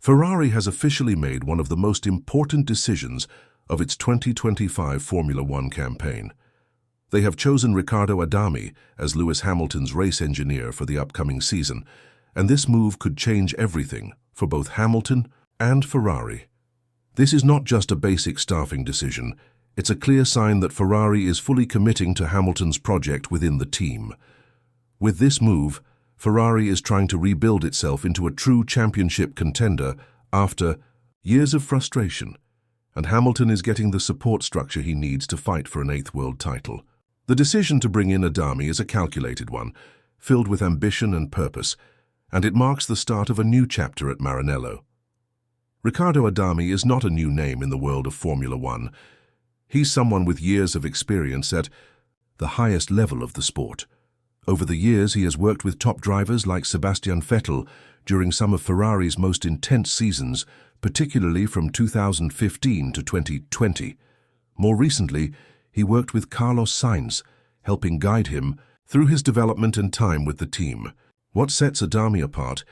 Ferrari has officially made one of the most important decisions of its 2025 Formula One campaign. They have chosen Riccardo Adami as Lewis Hamilton's race engineer for the upcoming season, and this move could change everything for both Hamilton and Ferrari. This is not just a basic staffing decision, it's a clear sign that Ferrari is fully committing to Hamilton's project within the team. With this move, Ferrari is trying to rebuild itself into a true championship contender after years of frustration, and Hamilton is getting the support structure he needs to fight for an 8th world title. The decision to bring in Adami is a calculated one, filled with ambition and purpose, and it marks the start of a new chapter at Maranello. Riccardo Adami is not a new name in the world of Formula One. He's someone with years of experience at the highest level of the sport. Over the years, he has worked with top drivers like Sebastian Vettel during some of Ferrari's most intense seasons, particularly from 2015 to 2020. More recently, he worked with Carlos Sainz, helping guide him through his development and time with the team. What sets Adami apart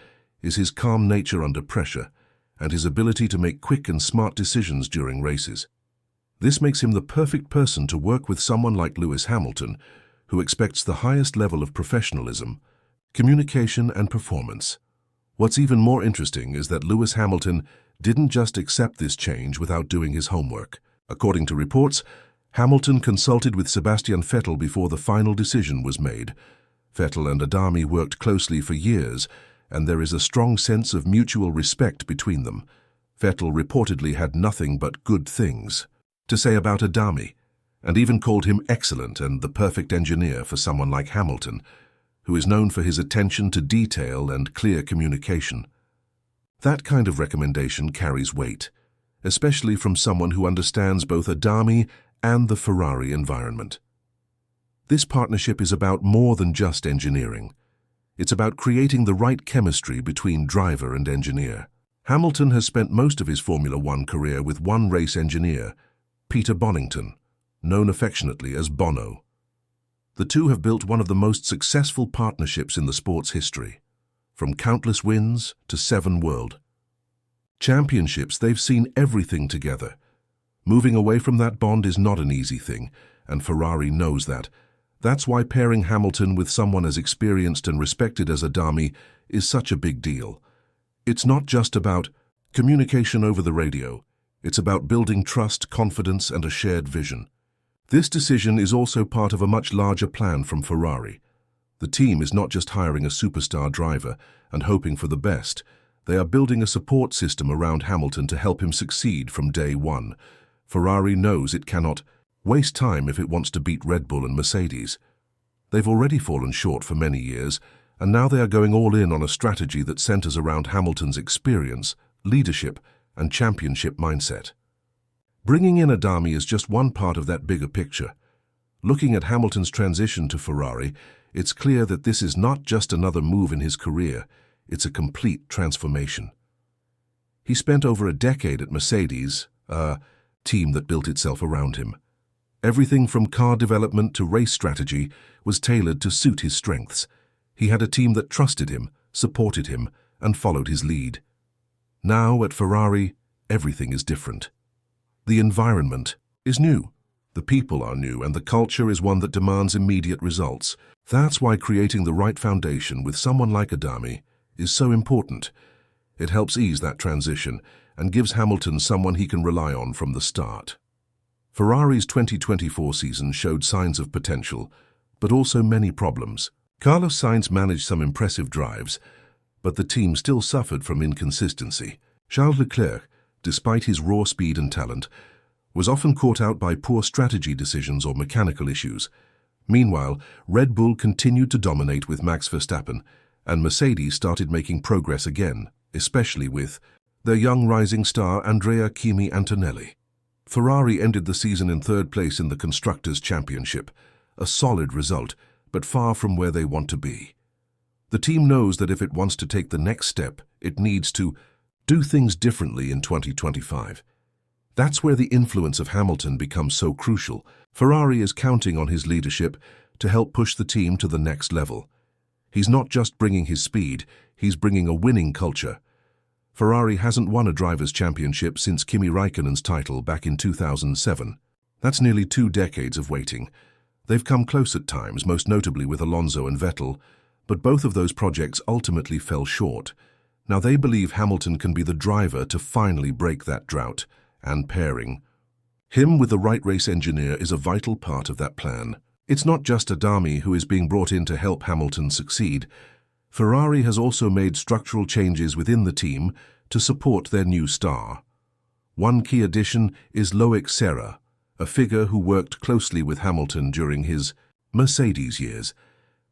is his calm nature under pressure and his ability to make quick and smart decisions during races. This makes him the perfect person to work with someone like Lewis Hamilton, who expects the highest level of professionalism, communication, and performance. What's even more interesting is that Lewis Hamilton didn't just accept this change without doing his homework. According to reports, Hamilton consulted with Sebastian Vettel before the final decision was made. Vettel and Adami worked closely for years, and there is a strong sense of mutual respect between them. Vettel reportedly had nothing but good things to say about Adami, and even called him excellent and the perfect engineer for someone like Hamilton, who is known for his attention to detail and clear communication. That kind of recommendation carries weight, especially from someone who understands both Adami and the Ferrari environment. This partnership is about more than just engineering. It's about creating the right chemistry between driver and engineer. Hamilton has spent most of his Formula One career with one race engineer, Peter Bonington, known affectionately as Bono. The two have built one of the most successful partnerships in the sport's history. From countless wins to 7 world championships, they've seen everything together. Moving away from that bond is not an easy thing, and Ferrari knows that. That's why pairing Hamilton with someone as experienced and respected as Adami is such a big deal. It's not just about communication over the radio. It's about building trust, confidence, and a shared vision. This decision is also part of a much larger plan from Ferrari. The team is not just hiring a superstar driver and hoping for the best. They are building a support system around Hamilton to help him succeed from day one. Ferrari knows it cannot waste time if it wants to beat Red Bull and Mercedes. They've already fallen short for many years, and now they are going all in on a strategy that centers around Hamilton's experience, leadership, and championship mindset. Bringing in Adami is just one part of that bigger picture. Looking at Hamilton's transition to Ferrari, it's clear that this is not just another move in his career, it's a complete transformation. He spent over a decade at Mercedes, a team that built itself around him. Everything from car development to race strategy was tailored to suit his strengths. He had a team that trusted him, supported him, and followed his lead. Now at Ferrari, everything is different. The environment is new, the people are new, and the culture is one that demands immediate results. That's why creating the right foundation with someone like Adami is so important. It helps ease that transition and gives Hamilton someone he can rely on from the start. Ferrari's 2024 season showed signs of potential, but also many problems. Carlos Sainz managed some impressive drives, but the team still suffered from inconsistency. Charles Leclerc, despite his raw speed and talent, was often caught out by poor strategy decisions or mechanical issues. Meanwhile, Red Bull continued to dominate with Max Verstappen, and Mercedes started making progress again, especially with their young rising star Andrea Kimi Antonelli. Ferrari ended the season in 3rd place in the Constructors' Championship, a solid result, but far from where they want to be. The team knows that if it wants to take the next step, it needs to do things differently in 2025. That's where the influence of Hamilton becomes so crucial. Ferrari is counting on his leadership to help push the team to the next level. He's not just bringing his speed, he's bringing a winning culture. Ferrari hasn't won a drivers' championship since Kimi Raikkonen's title back in 2007. That's nearly 2 decades of waiting. They've come close at times, most notably with Alonso and Vettel, but both of those projects ultimately fell short. Now they believe Hamilton can be the driver to finally break that drought, and pairing him with the right race engineer is a vital part of that plan. It's not just Adami who is being brought in to help Hamilton succeed. Ferrari has also made structural changes within the team to support their new star. One key addition is Loic Serra, a figure who worked closely with Hamilton during his Mercedes years.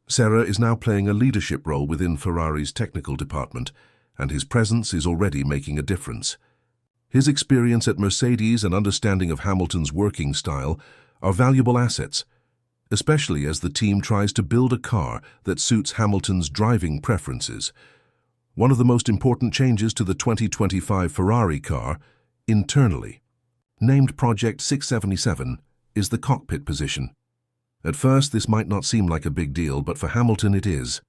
Serra is now playing a leadership role within Ferrari's technical department, and his presence is already making a difference. His experience at Mercedes and understanding of Hamilton's working style are valuable assets, especially as the team tries to build a car that suits Hamilton's driving preferences. One of the most important changes to the 2025 Ferrari car, internally, named Project 677, is the cockpit position. At first, this might not seem like a big deal, but for Hamilton it is.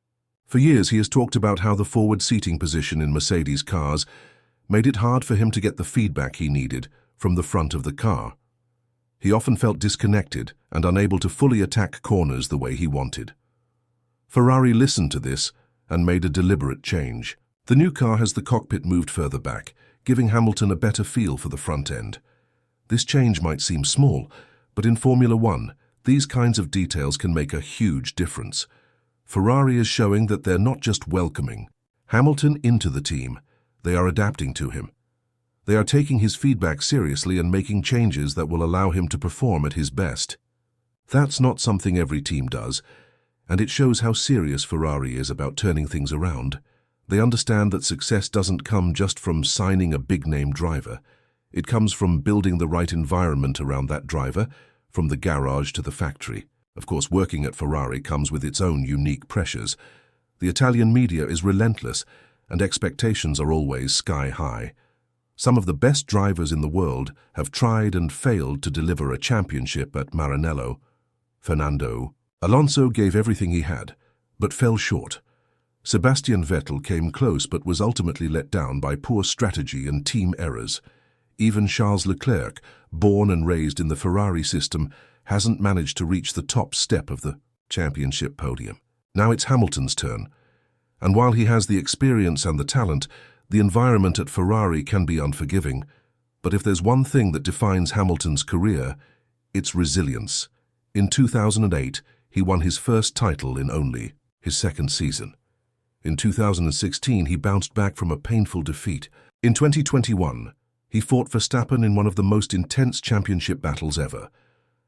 For years, he has talked about how the forward seating position in Mercedes cars made it hard for him to get the feedback he needed from the front of the car. He often felt disconnected and unable to fully attack corners the way he wanted. Ferrari listened to this and made a deliberate change. The new car has the cockpit moved further back, giving Hamilton a better feel for the front end. This change might seem small, but in Formula One, these kinds of details can make a huge difference. Ferrari is showing that they're not just welcoming Hamilton into the team, they are adapting to him. They are taking his feedback seriously and making changes that will allow him to perform at his best. That's not something every team does, and it shows how serious Ferrari is about turning things around. They understand that success doesn't come just from signing a big-name driver. It comes from building the right environment around that driver, from the garage to the factory. Of course, working at Ferrari comes with its own unique pressures. The Italian media is relentless, and expectations are always sky-high. Some of the best drivers in the world have tried and failed to deliver a championship at Maranello. Fernando Alonso gave everything he had, but fell short. Sebastian Vettel came close but was ultimately let down by poor strategy and team errors. Even Charles Leclerc, born and raised in the Ferrari system, hasn't managed to reach the top step of the championship podium. Now it's Hamilton's turn. And while he has the experience and the talent, the environment at Ferrari can be unforgiving. But if there's one thing that defines Hamilton's career, it's resilience. In 2008, he won his first title in only his second season. In 2016, he bounced back from a painful defeat. In 2021, he fought Verstappen in one of the most intense championship battles ever.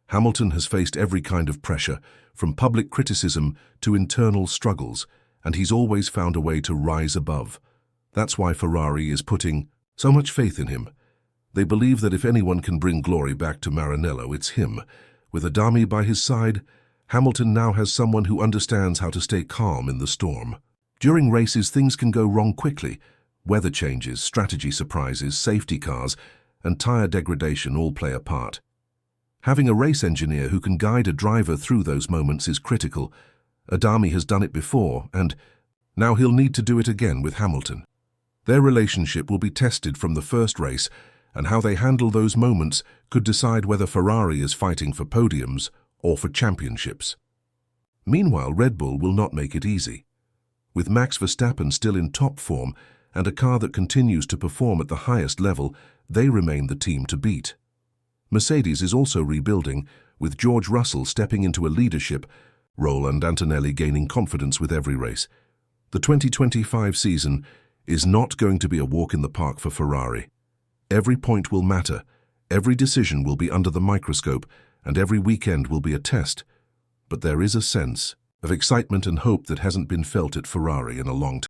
Hamilton has faced every kind of pressure, from public criticism to internal struggles, and he's always found a way to rise above. That's why Ferrari is putting so much faith in him. They believe that if anyone can bring glory back to Maranello, it's him. With Adami by his side, Hamilton now has someone who understands how to stay calm in the storm. During races, things can go wrong quickly. Weather changes, strategy surprises, safety cars, and tyre degradation all play a part. Having a race engineer who can guide a driver through those moments is critical. Adami has done it before, and now he'll need to do it again with Hamilton. Their relationship will be tested from the first race, and how they handle those moments could decide whether Ferrari is fighting for podiums or for championships. Meanwhile, Red Bull will not make it easy. With Max Verstappen still in top form and a car that continues to perform at the highest level, they remain the team to beat. Mercedes is also rebuilding, with George Russell stepping into a leadership role and Antonelli gaining confidence with every race. The 2025 season is not going to be a walk in the park for Ferrari. Every point will matter, every decision will be under the microscope, and every weekend will be a test. But there is a sense of excitement and hope that hasn't been felt at Ferrari in a long time.